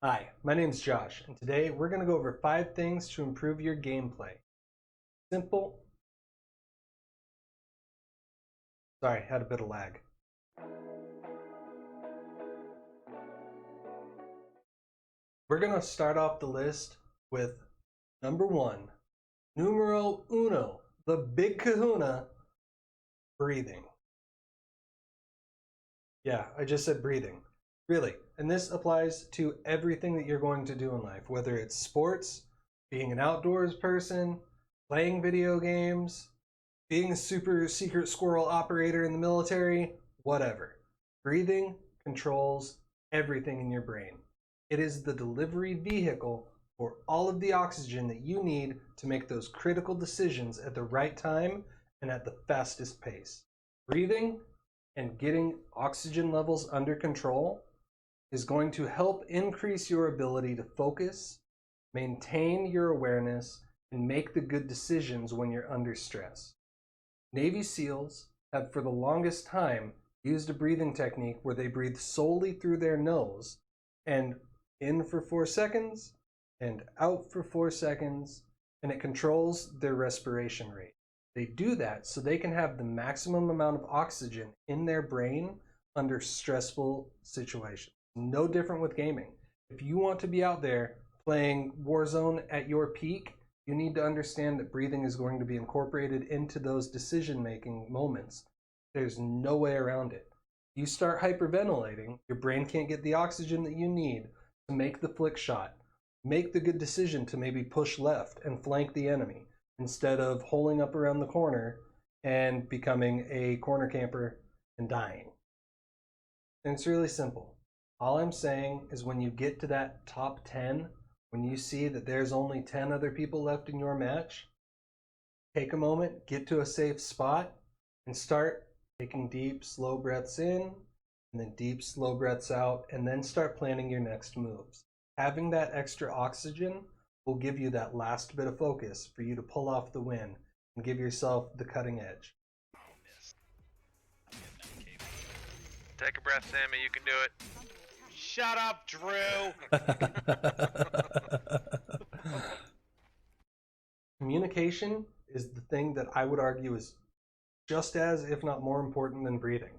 Hi, my name's Josh, and today we're going to go over 5 things to improve your gameplay. Simple. Sorry, had a bit of lag. We're going to start off the list with number 1, numero uno, the big kahuna, breathing. Yeah, I just said breathing. Really. And this applies to everything that you're going to do in life, whether it's sports, being an outdoors person, playing video games, being a super secret squirrel operator in the military, whatever. Breathing controls everything in your brain. It is the delivery vehicle for all of the oxygen that you need to make those critical decisions at the right time and at the fastest pace. Breathing and getting oxygen levels under control is going to help increase your ability to focus, maintain your awareness, and make the good decisions when you're under stress. Navy SEALs have for the longest time used a breathing technique where they breathe solely through their nose and in for 4 seconds and out for 4 seconds, and it controls their respiration rate. They do that so they can have the maximum amount of oxygen in their brain under stressful situations. No different with gaming. If you want to be out there playing Warzone at your peak, you need to understand that breathing is going to be incorporated into those decision-making moments. There's no way around it. You start hyperventilating, your brain can't get the oxygen that you need to make the flick shot, make the good decision to maybe push left and flank the enemy instead of holing up around the corner and becoming a corner camper and dying. And it's really simple. All I'm saying is when you get to that top 10, when you see that there's only 10 other people left in your match, take a moment, get to a safe spot, and start taking deep, slow breaths in, and then deep, slow breaths out, and then start planning your next moves. Having that extra oxygen will give you that last bit of focus for you to pull off the win and give yourself the cutting edge. Take a breath, Sammy. You can do it. Shut up, Drew! Communication is the thing that I would argue is just as, if not more important than breathing.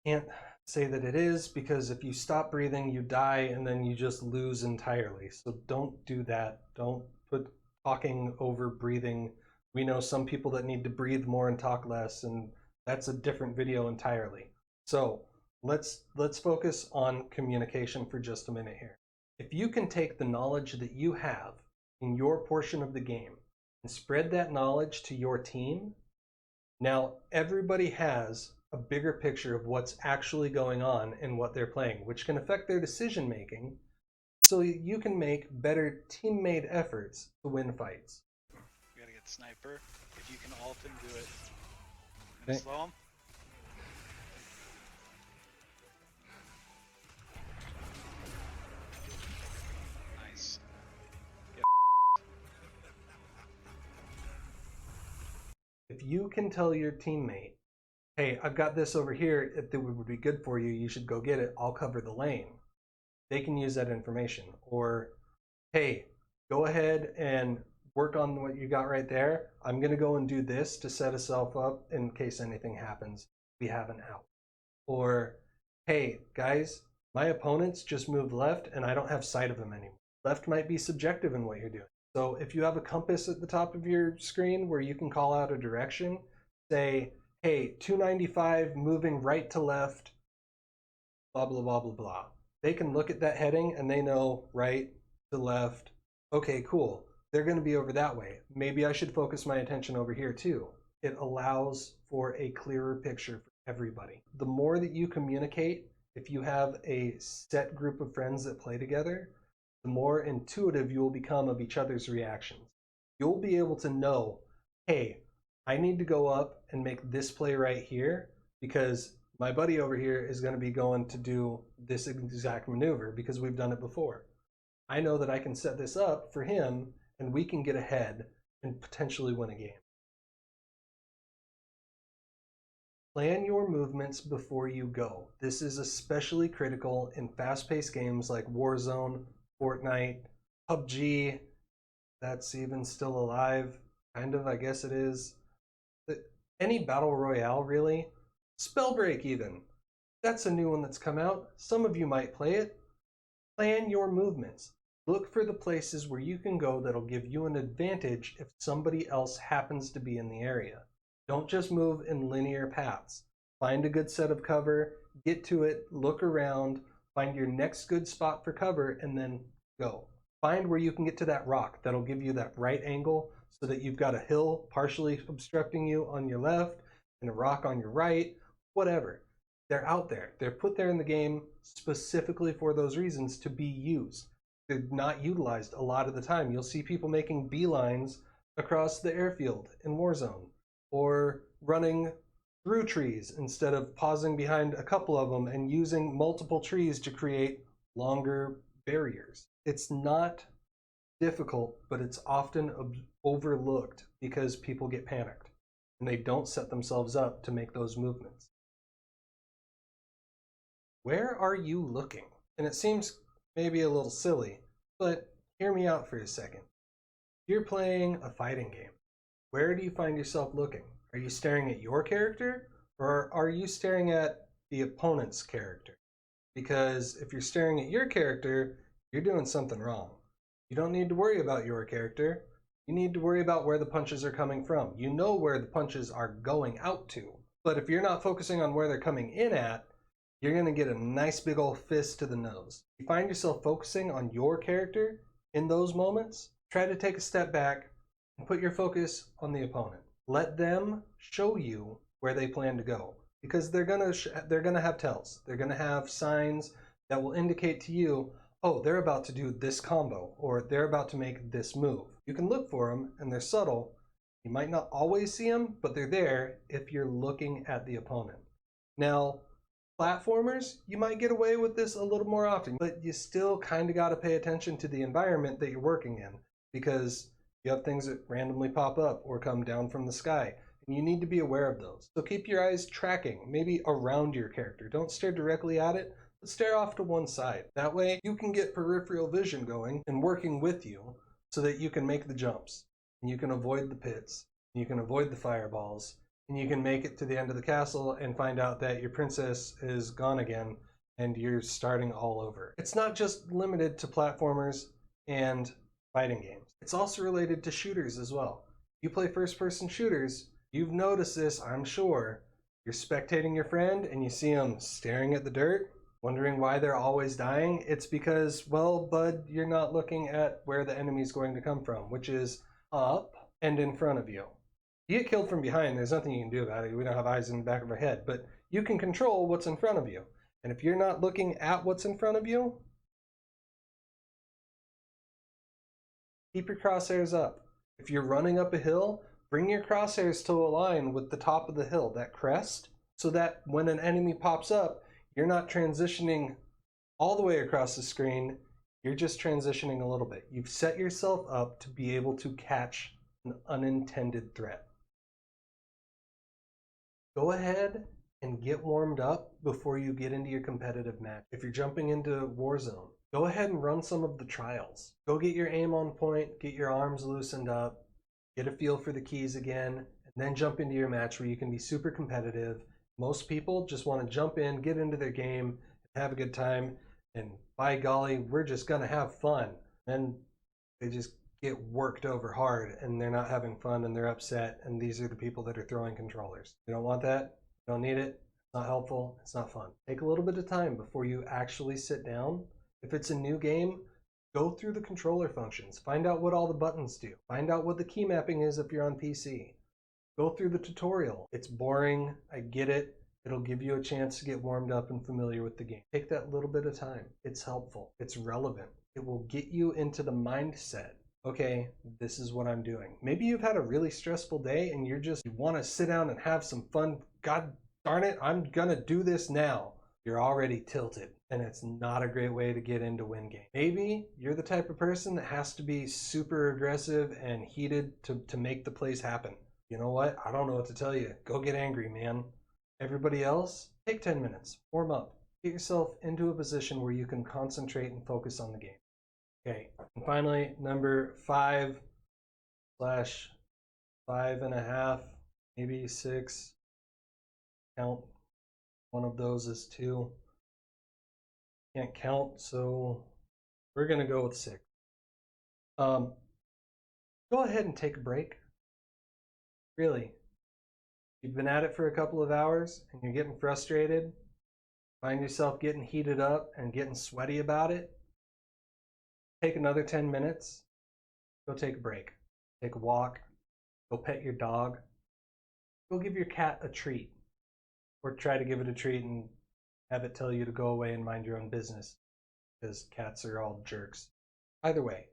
Can't say that it is, because if you stop breathing, you die and then you just lose entirely. So don't do that. Don't put talking over breathing. We know some people that need to breathe more and talk less, and that's a different video entirely. So let's focus on communication for just a minute here. If you can take the knowledge that you have in your portion of the game and spread that knowledge to your team, now everybody has a bigger picture of what's actually going on in what they're playing, which can affect their decision making, so you can make better teammate efforts to win fights. We gotta get sniper. If you can ult him, do it. Okay. Slow him. Nice. If you can tell your teammate, hey, I've got this over here, it would be good for you, you should go get it, I'll cover the lane. They can use that information. Or, hey, go ahead and work on what you got right there. I'm gonna go and do this to set us up in case anything happens. We have an out. Or, hey, guys, my opponents just moved left and I don't have sight of them anymore. Left might be subjective in what you're doing. So if you have a compass at the top of your screen where you can call out a direction, say, hey, 295 moving right to left, blah, blah, blah, blah, blah. They can look at that heading and they know right to left. Okay, cool. They're going to be over that way. Maybe I should focus my attention over here too. It allows for a clearer picture for everybody. The more that you communicate, if you have a set group of friends that play together, the more intuitive you will become of each other's reactions. You'll be able to know, hey, I need to go up and make this play right here because my buddy over here is going to be going to do this exact maneuver because we've done it before. I know that I can set this up for him and we can get ahead and potentially win a game. Plan your movements before you go. This is especially critical in fast-paced games like Warzone, Fortnite, PUBG. That's even still alive. Kind of, I guess it is. Any battle royale, really. Spellbreak, even. That's a new one that's come out. Some of you might play it. Plan your movements. Look for the places where you can go that'll give you an advantage if somebody else happens to be in the area. Don't just move in linear paths. Find a good set of cover, get to it, look around, find your next good spot for cover, and then go. Find where you can get to that rock that'll give you that right angle so that you've got a hill partially obstructing you on your left and a rock on your right, whatever. They're out there. They're put there in the game specifically for those reasons to be used. They're not utilized a lot of the time. You'll see people making beelines across the airfield in Warzone, or running through trees instead of pausing behind a couple of them and using multiple trees to create longer barriers. It's not difficult, but it's often overlooked because people get panicked and they don't set themselves up to make those movements. Where are you looking? And it seems maybe a little silly, but hear me out for a second. You're playing a fighting game. Where do you find yourself looking? Are you staring at your character, or are you staring at the opponent's character? Because if you're staring at your character, you're doing something wrong. You don't need to worry about your character. You need to worry about where the punches are coming from. You know where the punches are going out to. But if you're not focusing on where they're coming in at, you're going to get a nice big old fist to the nose. If you find yourself focusing on your character in those moments, try to take a step back and put your focus on the opponent. Let them show you where they plan to go, because they're gonna have tells. They're gonna have signs that will indicate to you, oh, they're about to do this combo, or they're about to make this move. You can look for them, and they're subtle. You might not always see them, but they're there if you're looking at the opponent. Now, platformers, you might get away with this a little more often, but you still kind of got to pay attention to the environment that you're working in, because you have things that randomly pop up or come down from the sky, and you need to be aware of those. So keep your eyes tracking, maybe around your character. Don't stare directly at it, but stare off to one side. That way you can get peripheral vision going and working with you so that you can make the jumps, and you can avoid the pits, and you can avoid the fireballs, and you can make it to the end of the castle and find out that your princess is gone again and you're starting all over. It's not just limited to platformers and fighting games. It's also related to shooters as well. You play first-person shooters, you've noticed this, I'm sure. You're spectating your friend and you see them staring at the dirt, wondering why they're always dying. It's because, well, bud, you're not looking at where the enemy's going to come from, which is up and in front of you. You get killed from behind, there's nothing you can do about it. We don't have eyes in the back of our head, but you can control what's in front of you. And if you're not looking at what's in front of you, keep your crosshairs up. If you're running up a hill, bring your crosshairs to align with the top of the hill, that crest, so that when an enemy pops up, you're not transitioning all the way across the screen, you're just transitioning a little bit. You've set yourself up to be able to catch an unintended threat. Go ahead and get warmed up before you get into your competitive match. If you're jumping into Warzone, go ahead and run some of the trials. Go get your aim on point, get your arms loosened up, get a feel for the keys again, and then jump into your match where you can be super competitive. Most people just want to jump in, get into their game, and have a good time, and by golly, we're just gonna have fun. And they just get worked over hard and they're not having fun and they're upset, and these are the people that are throwing controllers. You don't want that. You don't need it. It's not helpful. It's not fun. Take a little bit of time before you actually sit down. If it's a new game, go through the controller functions. Find out what all the buttons do. Find out what the key mapping is if you're on PC. Go through the tutorial. It's boring. I get it. It'll give you a chance to get warmed up and familiar with the game. Take that little bit of time. It's helpful. It's relevant. It will get you into the mindset. Okay, this is what I'm doing. Maybe you've had a really stressful day and you want to sit down and have some fun. God darn it, I'm gonna do this now. You're already tilted, and it's not a great way to get into win game. Maybe you're the type of person that has to be super aggressive and heated to make the plays happen. You know what? I don't know what to tell you. Go get angry, man. Everybody else, take 10 minutes, warm up, get yourself into a position where you can concentrate and focus on the game. Okay, and finally, number 5/5.5, maybe 6. Count one of those as 2. Can't count, so we're gonna go with 6. Go ahead and take a break. Really, you've been at it for a couple of hours and you're getting frustrated, find yourself getting heated up and getting sweaty about it. Take another 10 minutes, go take a break, take a walk, go pet your dog, go give your cat a treat, or try to give it a treat and have it tell you to go away and mind your own business, because cats are all jerks. Either way,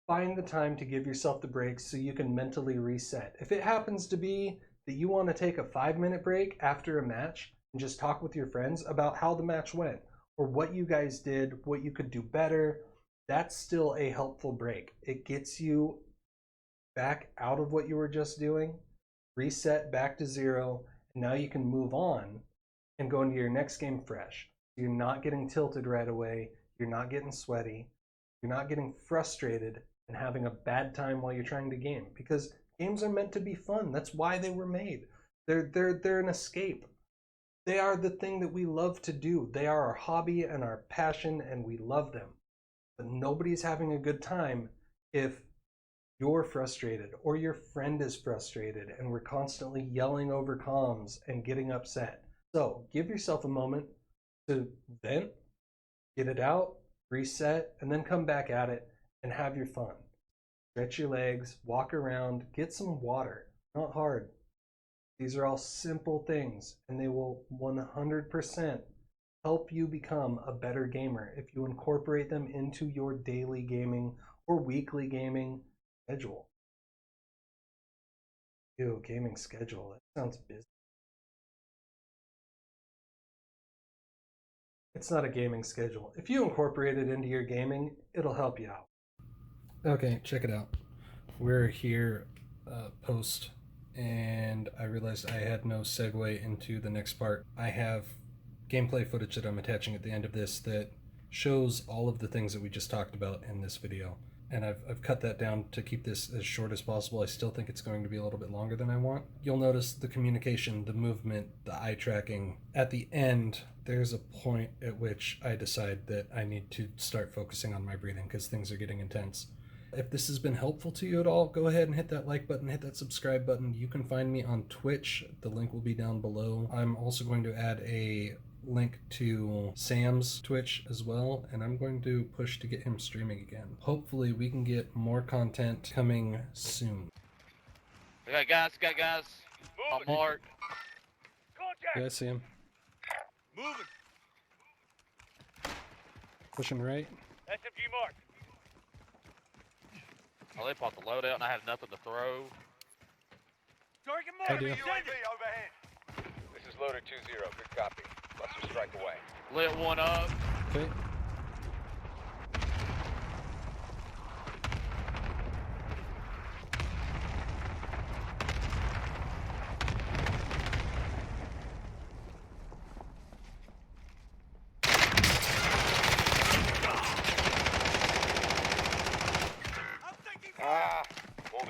find the time to give yourself the break so you can mentally reset. If it happens to be that you want to take a 5-minute break after a match and just talk with your friends about how the match went or what you guys did, what you could do better, that's still a helpful break. It gets you back out of what you were just doing, reset back to 0, and now you can move on and go into your next game fresh. You're not getting tilted right away, you're not getting sweaty, you're not getting frustrated and having a bad time while you're trying to game, because games are meant to be fun. That's why they were made. They're an escape. They are the thing that we love to do. They are our hobby and our passion, and we love them. But nobody's having a good time if you're frustrated or your friend is frustrated and we're constantly yelling over comms and getting upset. So give yourself a moment to vent, get it out, reset, and then come back at it and have your fun. Stretch your legs, walk around, get some water. Not hard. These are all simple things, and they will 100% help you become a better gamer if you incorporate them into your daily gaming or weekly gaming schedule. Ew, gaming schedule. That sounds busy. It's not a gaming schedule. If you incorporate it into your gaming, it'll help you out. Okay, check it out. We're here post, and I realized I had no segue into the next part. I have gameplay footage that I'm attaching at the end of this that shows all of the things that we just talked about in this video. And I've cut that down to keep this as short as possible. I still think it's going to be a little bit longer than I want. You'll notice the communication, the movement, the eye tracking. At the end, there's a point at which I decide that I need to start focusing on my breathing because things are getting intense. If this has been helpful to you at all, go ahead and hit that like button, hit that subscribe button. You can find me on Twitch. The link will be down below. I'm also going to add a link to Sam's Twitch as well, and I'm going to push to get him streaming again. Hopefully we can get more content coming soon. We got guys. On mark. Yeah, I see him. Moving. Pushing right. SMG mark. Oh, they popped the loadout and I have nothing to throw. Target I mark. do. UAV overhead. This is loader 2-0. Good copy. Buster strike away. Lit one up. Okay.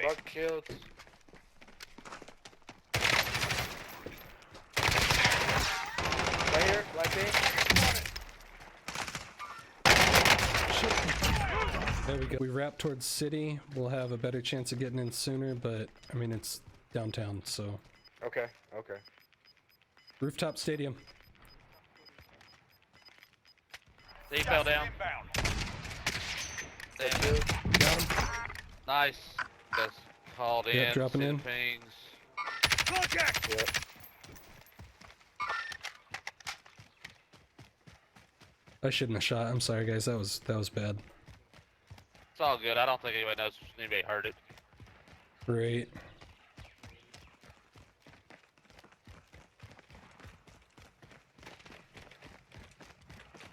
Bug killed. Right here, right there. There we go. We wrap towards city. We'll have a better chance of getting in sooner, but I mean, it's downtown, so. Okay. Rooftop stadium. He fell down. Damn. Got him. Nice. That's called in. Dropping in. Pings. Contact. Yep. I shouldn't have shot. I'm sorry, guys. That was bad. It's all good. I don't think anybody knows anybody heard it. Great.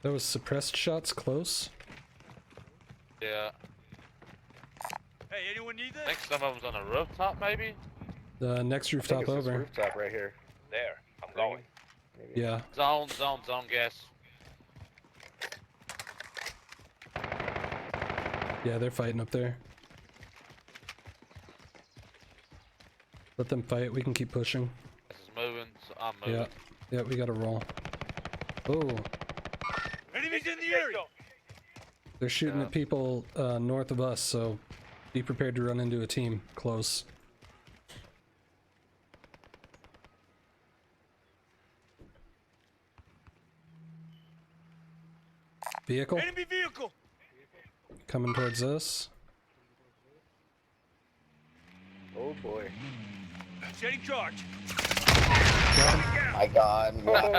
That was suppressed shots close. Yeah. Hey, anyone need I this? think some of them's on the rooftop, maybe. The next rooftop over. Rooftop right here. There. I'm going. Maybe. Yeah. Zone, gas. Yeah, they're fighting up there. Let them fight. We can keep pushing. This is moving, so I'm moving. Yeah. Yeah, we gotta roll. Oh, Enemies in the area! they're shooting at people north of us, so be prepared to run into a team close. Vehicle Enemy vehicle! coming towards us. Oh boy. Setting charge. My God. Whoa,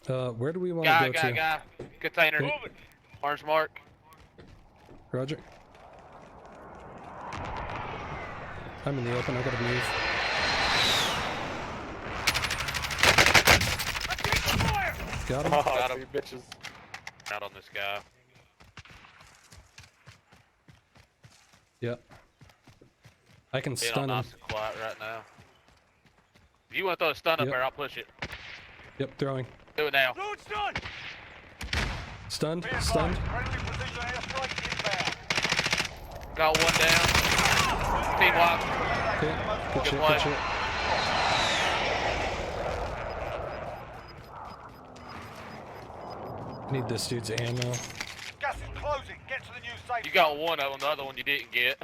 nice. Where do we want to go to? Guy. Container. Okay. Moving. Orange mark. Roger. I'm in the open. I gotta move. Got him. Oh, Got him. three bitches. Out on this guy. Yep. I can Being all stun him. nice and quiet right now. If you want to throw a stun up Yep. there, I'll push it. Yep, throwing. Do it now. Load stun! Stunned. Be advised, Stunned. friendly precision airstrike inbound. Got one down. Team lock. Okay. Good shit. play. Good shit. Need this dude's ammo. Gas is closing. Get to the new safe. You got one of them, the other one you didn't get.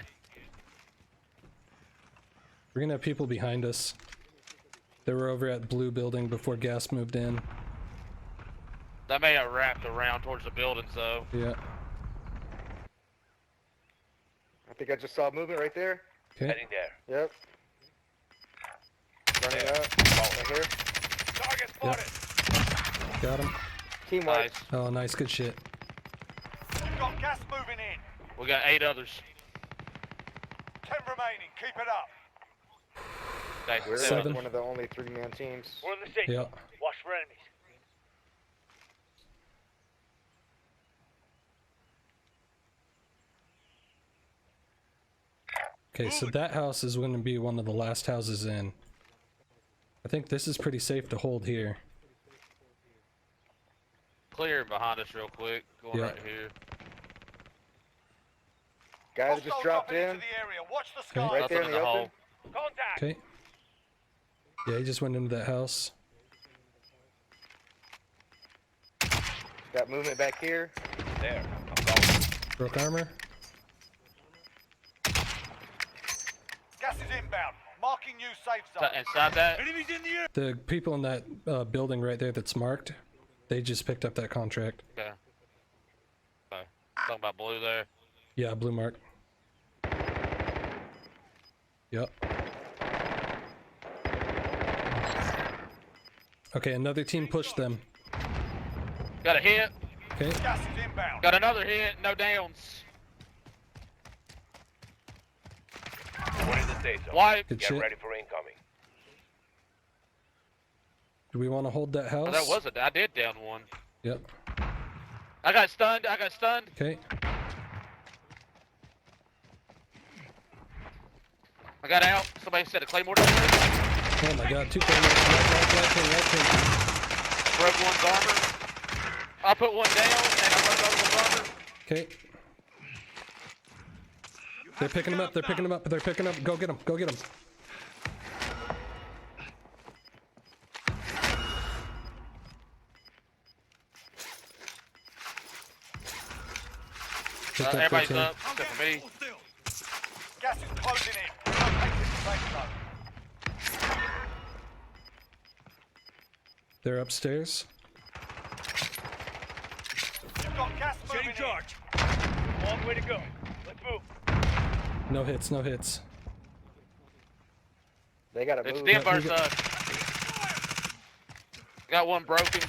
We're gonna have people behind us. They were over at blue building before gas moved in. That may have wrapped around towards the buildings though. Yeah. I think I just saw movement right there. Okay. Heading there. Yep. Running up. Right here. Target spotted. Got him. Team white. Nice. Oh, nice. Good shit. You've got gas moving in. We got 8 others. 10 remaining. Keep it up. Okay, We're Seven. one of the only 3-man teams. We're in the city. Yeah. Watch for enemies. Okay, so that house is going to be one of the last houses in. I think this is pretty safe to hold here. Clear behind us real quick. Going Yeah. right here. Guy that just Hostiles dropped dropping in. into the area. Watch the Okay. sky. Right Nothing there in in the the open. hole. Contact. Okay. Yeah, he just went into that house. Got movement back here. There. I'm going. Broke armor. Gas is inbound. Marking new safe zone. Inside that. Enemies in the area. The people in that building right there that's marked, they just picked up that contract. Okay. Okay. Talking about blue there. Yeah, blue mark. Yep. Okay, another team pushed them. Got a hit. Okay. Gas is inbound. Got another hit. No downs. We're in the safe zone. Wipe. Good shit. for incoming. Do we want to hold that house? Oh, that was it. I did down one. Yep. I got stunned. I got stunned. Okay. I got out. Somebody said a claymore down there. Oh my god, two claymores. Right. Broke one's armor. I put one down and I broke other one's armor. Okay. They're picking him up. They're picking him up. They're picking up. Go get him. Go get him. Picked up Everybody's 13. up except for me. Gas is closing in. Take this safe zone. They're upstairs. You've got gas moving in. Long way to go. Let's move. No hits. No hits. They gotta It's move. them Yeah, we versus got- us. Got one broken.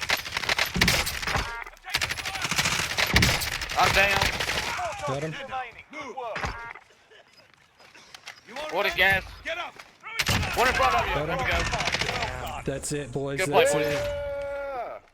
I'm down. Got him. Remaining. Good work. One in gas. Get up. One in front of you. Got There him. we go. That's it, boys. Good play, That's boys. it.